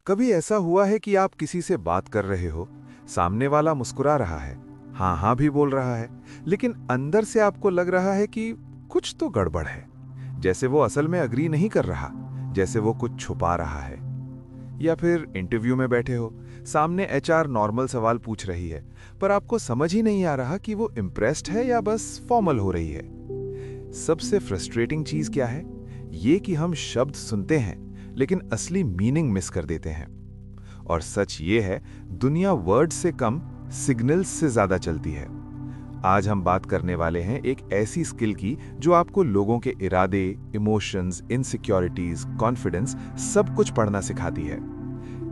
कभी ऐसा हुआ है कि आप किसी से बात कर रहे हो, सामने वाला मुस्कुरा रहा है, हाँ हाँ भी बोल रहा है, लेकिन अंदर से आपको लग रहा है कि कुछ तो गड़बड़ है। जैसे वो असल में अग्री नहीं कर रहा, जैसे वो कुछ छुपा रहा है। या फिर इंटरव्यू में बैठे हो, सामने एचआर नॉर्मल सवाल पूछ रही है, पर आपको समझ ही नहीं आ रहा कि वो इम्प्रेस्ड है या बस फॉर्मल हो रही है। सबसे फ्रस्ट्रेटिंग चीज क्या है? ये कि हम शब्द सुनते हैं, लेकिन असली मीनिंग मिस कर देते हैं। और सच ये है, दुनिया वर्ड से कम सिग्नल्स से ज्यादा चलती है। आज हम बात करने वाले हैं एक ऐसी स्किल की जो आपको लोगों के इरादे, इमोशंस, इनसिक्योरिटीज, कॉन्फिडेंस सब कुछ पढ़ना सिखाती है।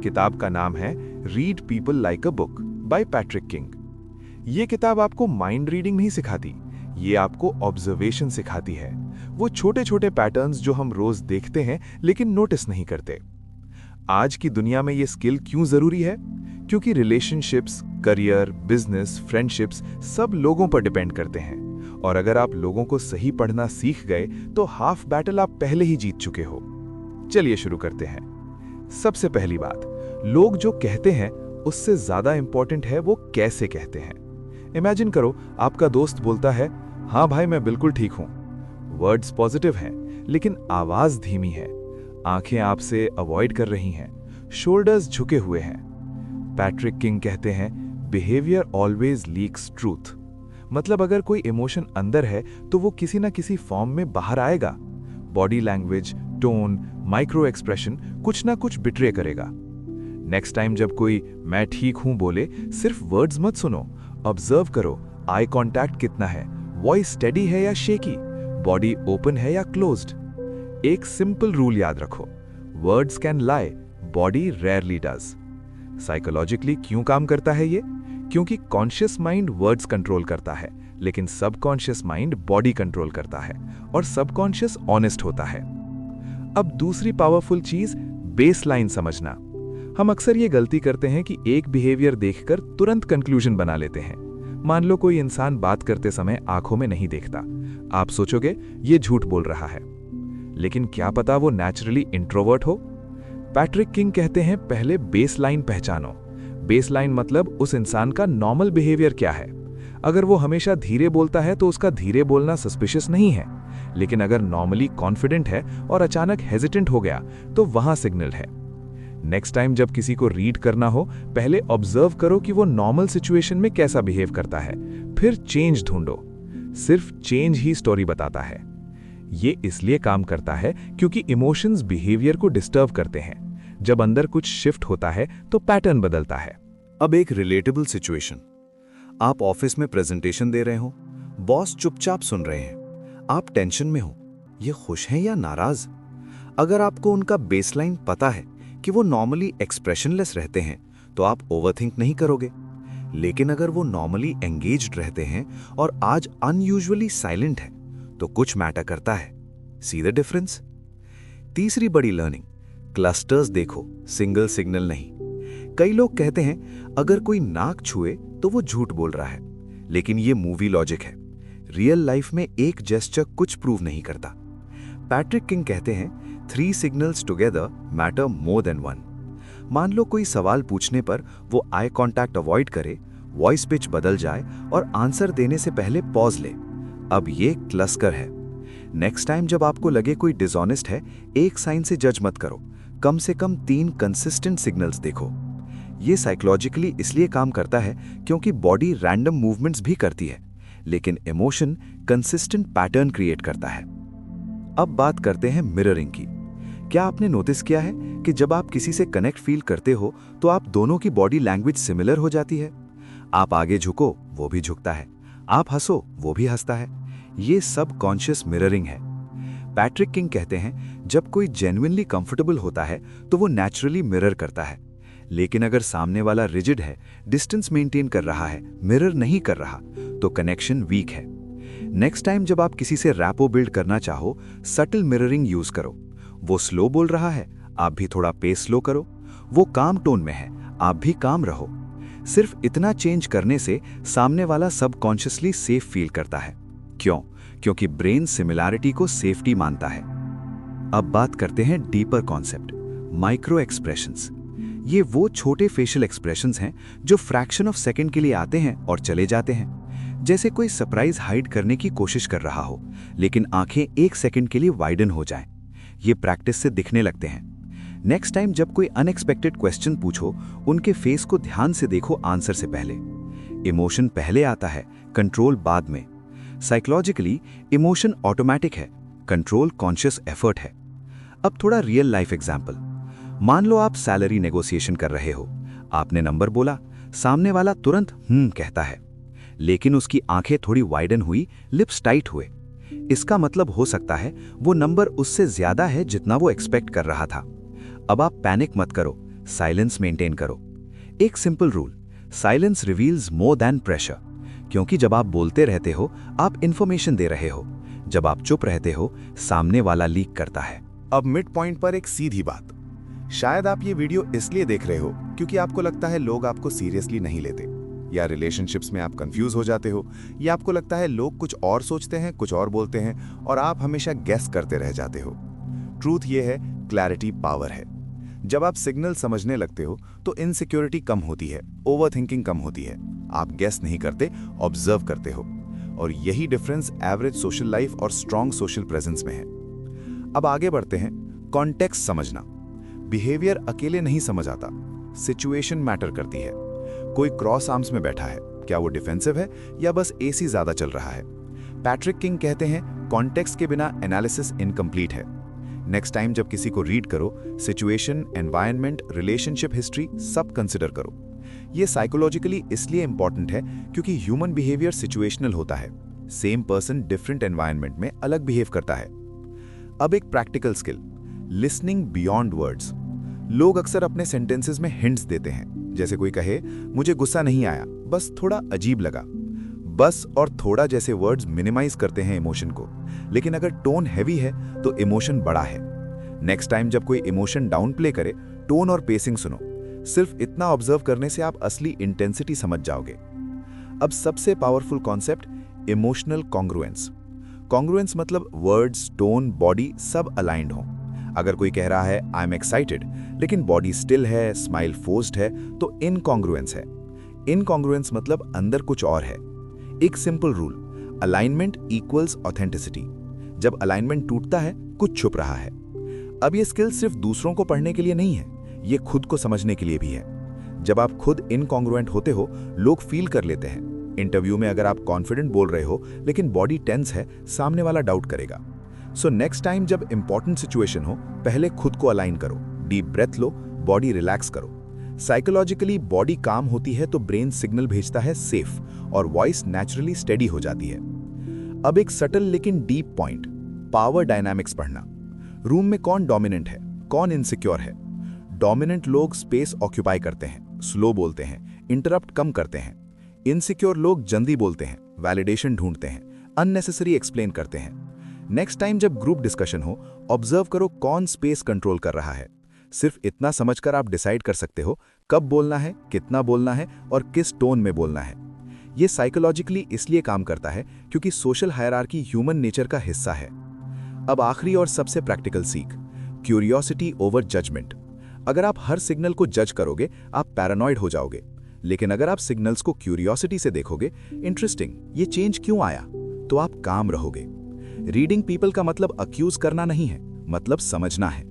किताब का नाम है read people like a book by Patrick king. ये किताब आपको माइंड रीडिंग नहीं सिखाती, ये आपको ऑब्जर्वेशन सिखाती है। वो छोटे छोटे पैटर्न्स जो हम रोज देखते हैं लेकिन नोटिस नहीं करते। आज की दुनिया में ये स्किल क्यों जरूरी है? क्योंकि रिलेशनशिप्स, करियर, बिजनेस, फ्रेंडशिप्स सब लोगों पर डिपेंड करते हैं। और अगर आप लोगों को सही पढ़ना सीख गए तो हाफ बैटल आप पहले ही जीत चुके हो। चलिए शुरू करते हैं। सबसे पहली बात, लोग जो कहते हैं उससे ज्यादा इंपॉर्टेंट है वो कैसे कहते हैं। इमेजिन करो, आपका दोस्त बोलता है, हाँ भाई मैं बिल्कुल ठीक हूं। वर्ड्स पॉजिटिव हैं, लेकिन आवाज धीमी है, आंखें आपसे अवॉइड कर रही हैं, शोल्डर्स झुके हुए हैं। पैट्रिक किंग कहते हैं, बिहेवियर ऑलवेज लीक्स ट्रूथ। मतलब अगर कोई इमोशन अंदर है तो वो किसी ना किसी फॉर्म में बाहर आएगा। Body language, tone, micro expression कुछ ना कुछ बिट्रे करेगा। नेक्स्ट टाइम जब कोई मैं ठीक हूं बोले, सिर्फ वर्ड्स मत सुनो, ऑब्जर्व करो, आई कांटेक्ट कितना है, वॉइस स्टेडी है या शेकी, बॉडी ओपन है या क्लोज्ड। एक सिंपल रूल याद रखो, words can lie, body rarely does. Psychologically क्यों काम करता है ये? क्योंकि कॉन्शियस माइंड वर्ड्स कंट्रोल करता है, लेकिन सबकॉन्शियस माइंड बॉडी कंट्रोल करता है, और सबकॉन्शियस ऑनेस्ट होता है। अब दूसरी पावरफुल चीज, बेसलाइन समझना। हम अक्सर ये गलती करते हैं कि एक बिहेवियर देखकर तुरंत कंक्लूजन बना लेते हैं। मान लो कोई इंसान बात करते समय आंखों में नहीं देखता, आप सोचोगे ये झूठ बोल रहा है, लेकिन क्या पता वो नेचुरली इंट्रोवर्ट हो। पैट्रिक किंग कहते हैं, पहले बेसलाइन पहचानो। बेसलाइन मतलब उस इंसान का नॉर्मल बिहेवियर क्या है। अगर वो हमेशा धीरे बोलता है तो उसका धीरे बोलना सस्पिशियस नहीं है, लेकिन अगर नॉर्मली कॉन्फिडेंट है और अचानक हेजिटेंट हो गया तो वहां सिग्नल है। नेक्स्ट टाइम जब किसी को रीड करना हो, पहले ऑब्जर्व करो कि वो नॉर्मल सिचुएशन में कैसा बिहेव करता है, फिर चेंज ढूंढो। सिर्फ चेंज ही स्टोरी बताता है। ये इसलिए काम करता है क्योंकि इमोशंस बिहेवियर को डिस्टर्ब करते हैं। जब अंदर कुछ शिफ्ट होता है तो पैटर्न बदलता है। अब एक रिलेटेबल सिचुएशन, आप ऑफिस में प्रेजेंटेशन दे रहे हो, बॉस चुपचाप सुन रहे हैं, आप टेंशन में हो, ये खुश हैं या नाराज? अगर आपको उनका बेसलाइन पता है कि वो नॉर्मली एक्सप्रेशनलेस रहते हैं तो आप ओवरथिंक नहीं करोगे। लेकिन अगर वो नॉर्मली एंगेज्ड रहते हैं और आज अनयूजुअली साइलेंट है तो कुछ मैटर करता है। See the difference? तीसरी बड़ी लर्निंग, क्लस्टर्स देखो, सिंगल सिग्नल नहीं। कई लोग कहते हैं अगर कोई नाक छुए तो वो झूठ बोल रहा है, लेकिन ये मूवी लॉजिक है। रियल लाइफ में एक जेस्चर कुछ प्रूव नहीं करता। पैट्रिक किंग कहते हैं, 3 signals together matter more than 1। मान लो कोई सवाल पूछने पर वो आई कांटेक्ट अवॉइड करे, वॉइस पिच बदल जाए और आंसर देने से पहले पॉज ले। अब ये क्लस्टर है। नेक्स्ट टाइम जब आपको लगे कोई डिसऑनेस्ट है, एक साइन से जज मत करो, कम से कम 3 कंसिस्टेंट सिग्नल्स देखो। ये साइकोलॉजिकली इसलिए काम करता है क्योंकि बॉडी रैंडम मूवमेंट्स भी करती है, लेकिन इमोशन कंसिस्टेंट पैटर्न क्रिएट करता है। अब बात करते हैं मिररिंग की। क्या आपने नोटिस किया है कि जब आप किसी से कनेक्ट फील करते हो तो आप दोनों की बॉडी लैंग्वेज सिमिलर हो जाती है? आप आगे झुको, वो भी झुकता है, आप हंसो, वो भी हंसता है। ये सब कॉन्शियस मिररिंग है। पैट्रिक किंग कहते हैं, जब कोई जेन्युइनली कंफर्टेबल होता है तो वो नेचुरली मिरर करता है, लेकिन अगर सामने वाला रिजिड है, डिस्टेंस मेंटेन कर रहा है, मिरर नहीं कर रहा, तो कनेक्शन वीक है। नेक्स्ट टाइम जब आप किसी से रैपो बिल्ड करना चाहो, सटल मिररिंग यूज करो। वो स्लो बोल रहा है, आप भी थोड़ा पेस स्लो करो। वो काम टोन में है, आप भी काम रहो। सिर्फ इतना चेंज करने से सामने वाला सबकॉन्शियसली सेफ फील करता है। क्यों? क्योंकि ब्रेन सिमिलैरिटी को सेफ्टी मानता है। अब बात करते हैं डीपर कॉन्सेप्ट, माइक्रो एक्सप्रेशंस। ये वो छोटे फेशियल एक्सप्रेशंस हैं जो फ्रैक्शन ऑफ सेकंड के लिए आते हैं और चले जाते हैं। जैसे कोई सरप्राइज हाइड करने की कोशिश कर रहा हो, लेकिन आंखें 1 सेकंड के लिए वाइडन हो जाएं। ये प्रैक्टिस से दिखने लगते हैं। नेक्स्ट टाइम जब कोई अनएक्सपेक्टेड क्वेश्चन पूछो, उनके फेस को ध्यान से देखो आंसर से पहले। इमोशन पहले आता है, कंट्रोल बाद में। साइकोलॉजिकली इमोशन ऑटोमेटिक है, कंट्रोल कॉन्शियस एफर्ट है। अब थोड़ा रियल लाइफ एग्जाम्पल। मान लो आप सैलरी नेगोशिएशन कर रहे हो। आपने नंबर बोला, सामने वाला तुरंत कहता है, लेकिन उसकी आंखें थोड़ी वाइडन हुई, लिप्स टाइट हुए। इसका मतलब हो सकता है वो नंबर उससे ज्यादा है जितना वो एक्सपेक्ट कर रहा था। अब आप पैनिक मत करो, साइलेंस मेंटेन करो। एक simple rule, silence reveals more than pressure. क्योंकि जब आप बोलते रहते हो, आप इंफॉर्मेशन दे रहे हो। जब आप चुप रहते हो, सामने वाला लीक करता है। अब मिड पॉइंट पर एक सीधी बात। शायद आप ये वीडियो इसलिए देख रहे हो क्योंकि आपको लगता है लोग आपको सीरियसली नहीं लेते, या रिलेशनशिप्स में आप कंफ्यूज हो जाते हो, या आपको लगता है लोग कुछ और सोचते हैं, कुछ और बोलते हैं और आप हमेशा गेस करते रह जाते हो। ट्रूथ ये है, क्लैरिटी पावर है। जब आप सिग्नल समझने लगते हो तो इनसिक्योरिटी कम होती है, ओवरथिंकिंग कम होती है। आप गेस नहीं करते, ऑब्जर्व करते हो। और यही डिफरेंस एवरेज सोशल लाइफ और स्ट्रॉन्ग सोशल प्रेजेंस में है। अब आगे बढ़ते हैं। कॉन्टेक्स्ट समझना। बिहेवियर अकेले नहीं समझ आता, सिचुएशन मैटर करती है। कोई क्रॉस आर्म्स में बैठा है, क्या वो डिफेंसिव है या बस एसी ज्यादा चल रहा है? पैट्रिक किंग कहते हैं, कॉन्टेक्स्ट के बिना एनालिसिस इनकम्प्लीट है। नेक्स्ट टाइम जब किसी को रीड करो, सिचुएशन, एनवायरनमेंट, रिलेशनशिप हिस्ट्री सब कंसिडर करो। ये साइकोलॉजिकली इसलिए इंपॉर्टेंट है क्योंकि ह्यूमन बिहेवियर सिचुएशनल होता है। सेम पर्सन डिफरेंट एनवायरनमेंट में अलग बिहेव करता है। अब एक practical skill, listening beyond words. लोग अक्सर अपने सेंटेंसेस में हिंट्स देते हैं, जैसे कोई कहे, मुझे गुस्सा नहीं आया, बस थोड़ा अजीब लगा। बस और थोड़ा जैसे वर्ड्स मिनिमाइज करते हैं इमोशन को, लेकिन अगर टोन हैवी है तो इमोशन बड़ा है। नेक्स्ट टाइम जब कोई इमोशन डाउन प्ले करे, टोन और पेसिंग सुनो। सिर्फ इतना ऑब्जर्व करने से आप असली इंटेंसिटी समझ जाओगे। अब सबसे powerful concept, emotional congruence. Congruence मतलब वर्ड्स, टोन, बॉडी सब अलाइंड हो। अगर कोई कह रहा है आई एम एक्साइटेड लेकिन बॉडी स्टिल है, स्माइल फोर्स्ड है, तो इनकॉन्ग्रुएंस है। इनकॉन्ग्रुएंस मतलब अंदर कुछ और है। एक simple rule, alignment equals authenticity. जब अलाइनमेंट टूटता है, कुछ छुप रहा है। अब ये स्किल सिर्फ दूसरों को पढ़ने के लिए नहीं है, ये खुद को समझने के लिए भी है। जब आप खुद इनकॉन्ग्रुएंट होते हो, लोग फील कर लेते हैं। इंटरव्यू में अगर आप कॉन्फिडेंट बोल रहे हो लेकिन बॉडी टेंस है, सामने वाला डाउट करेगा। सो नेक्स्ट टाइम जब इंपॉर्टेंट सिचुएशन हो, पहले खुद को अलाइन करो, डीप ब्रेथ लो, बॉडी रिलैक्स करो। साइकोलॉजिकली बॉडी काम होती है तो ब्रेन सिग्नल भेजता है सेफ, और वॉइस नेचुरली स्टेडी हो जाती है। अब एक सटल लेकिन डीप पॉइंट, पावर डायनामिक्स पढ़ना। रूम में कौन डोमिनेंट है, कौन इनसिक्योर है? डोमिनेंट लोग स्पेस ऑक्यूपाई करते हैं, स्लो बोलते हैं, इंटरप्ट कम करते हैं। इनसिक्योर लोग जल्दी बोलते हैं, वैलिडेशन ढूंढते हैं, अननेसेसरी एक्सप्लेन करते हैं। नेक्स्ट टाइम जब ग्रुप डिस्कशन हो, ऑब्जर्व करो कौन स्पेस कंट्रोल कर रहा है। सिर्फ इतना समझकर आप डिसाइड कर सकते हो कब बोलना है, कितना बोलना है और किस टोन में बोलना है। ये साइकोलॉजिकली इसलिए काम करता है क्योंकि सोशल हायरार्की ह्यूमन नेचर का हिस्सा है। अब आखिरी और सबसे प्रैक्टिकल सीख, क्यूरियोसिटी ओवर जजमेंट। अगर आप हर सिग्नल को जज करोगे, आप पैरानॉइड हो जाओगे। लेकिन अगर आप सिग्नल्स को क्यूरियोसिटी से देखोगे, इंटरेस्टिंग, ये चेंज क्यों आया, तो आप काम रहोगे। रीडिंग पीपल का मतलब अक्यूज करना नहीं है, मतलब समझना है।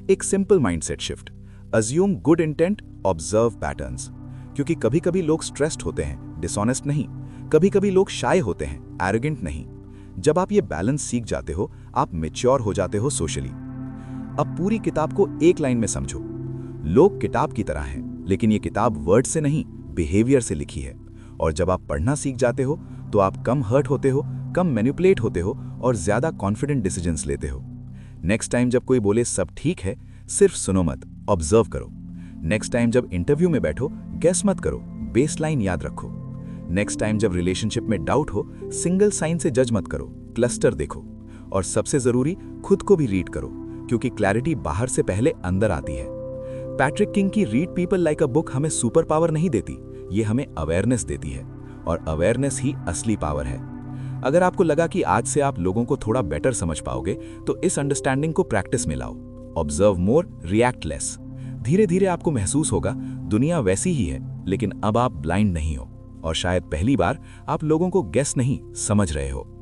एक simple mindset shift, assume good intent, observe patterns. क्योंकि कभी कभी लोग स्ट्रेस्ड होते हैं, डिसऑनेस्ट नहीं। कभी कभी लोग शाय होते हैं, एरोगेंट नहीं। जब आप ये बैलेंस सीख जाते हो, आप मैच्योर हो जाते हो सोशली। अब पूरी किताब को एक लाइन में समझो। लोग किताब की तरह हैं, लेकिन ये किताब वर्ड से नहीं, बिहेवियर से लिखी है। और जब आप पढ़ना सीख जाते हो, तो आप कम हर्ट होते हो, कम मैनिपुलेट होते हो और ज्यादा कॉन्फिडेंट डिसीजंस लेते हो। नेक्स्ट टाइम जब कोई बोले सब ठीक है, सिर्फ सुनो मत, ऑब्जर्व करो। नेक्स्ट टाइम जब इंटरव्यू में बैठो, गेस मत करो, बेसलाइन याद रखो। नेक्स्ट टाइम जब रिलेशनशिप में डाउट हो, सिंगल साइन से जज मत करो, क्लस्टर देखो। और सबसे जरूरी, खुद को भी रीड करो, क्योंकि क्लैरिटी बाहर से पहले अंदर आती है। पैट्रिक किंग की read people like a book हमें सुपर पावर नहीं देती, ये हमें अवेयरनेस देती है। और अवेयरनेस ही असली पावर है। अगर आपको लगा कि आज से आप लोगों को थोड़ा बेटर समझ पाओगे, तो इस अंडरस्टैंडिंग को प्रैक्टिस में लाओ। ऑब्जर्व मोर, रिएक्ट लेस। धीरे धीरे आपको महसूस होगा दुनिया वैसी ही है, लेकिन अब आप ब्लाइंड नहीं हो और शायद पहली बार आप लोगों को गेस नहीं समझ रहे हो।